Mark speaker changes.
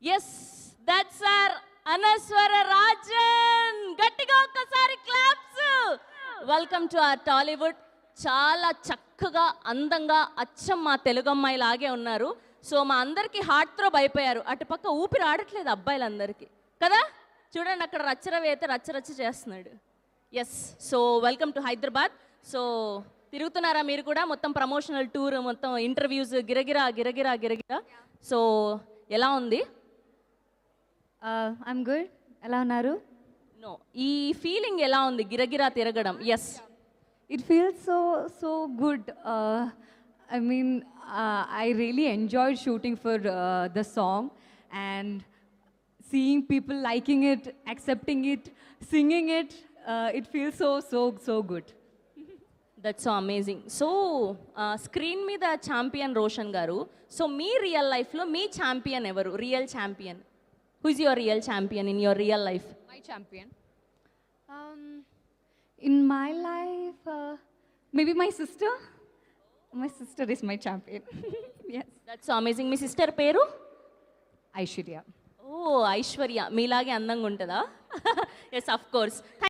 Speaker 1: Yes that's sir Anaswara Rajan. గట్టిగా ఒక్కసారి claps. Welcome to our Tollywood. చాలా చక్కగా అందంగా అచ్చం మా తెలుగు అమ్మాయి లాగే ఉన్నారు. సో మా అందరికీ హార్ట్ థ్రోబ్ అయిపోయారు. అటుపక్క ఊపిరి ఆడట్లేదు అబ్బాయిలందరికీ కదా. చూడండి అక్కడ రచ్చరవి అయితే రచ్చరచ్చ చేస్తున్నాడు. Yes, so welcome to Hyderabad. So తిరుగుతున్నారా మీరు కూడా? మొత్తం ప్రమోషనల్ టూర్, మొత్తం ఇంటర్వ్యూస్, గిరగిరా గిరగిరా గిరగిరా. సో ఎలా ఉంది?
Speaker 2: I'm good. ఎలా ఉన్నారు?
Speaker 1: నో, ఈ ఫీలింగ్ ఎలా ఉంది గిరగిరా తిరగడం? Yes,
Speaker 2: it feels so good. I mean, I really enjoyed shooting for the song and seeing people liking it, accepting it, singing it. It feels so good.
Speaker 1: That's so amazing. So screen మీద champion Roshan గారు. So మీ real లైఫ్లో మీ champion ఎవరు? Real champion. Who is your real champion in your real life?
Speaker 2: My champion. In my life, maybe my sister. My sister is my champion. Yes.
Speaker 1: That's so amazing. మీ sister పేరు?
Speaker 2: Aishwarya.
Speaker 1: ఓ, ఐశ్వర్య మీలాగే అందంగా ఉంటుందా? Yes, of course.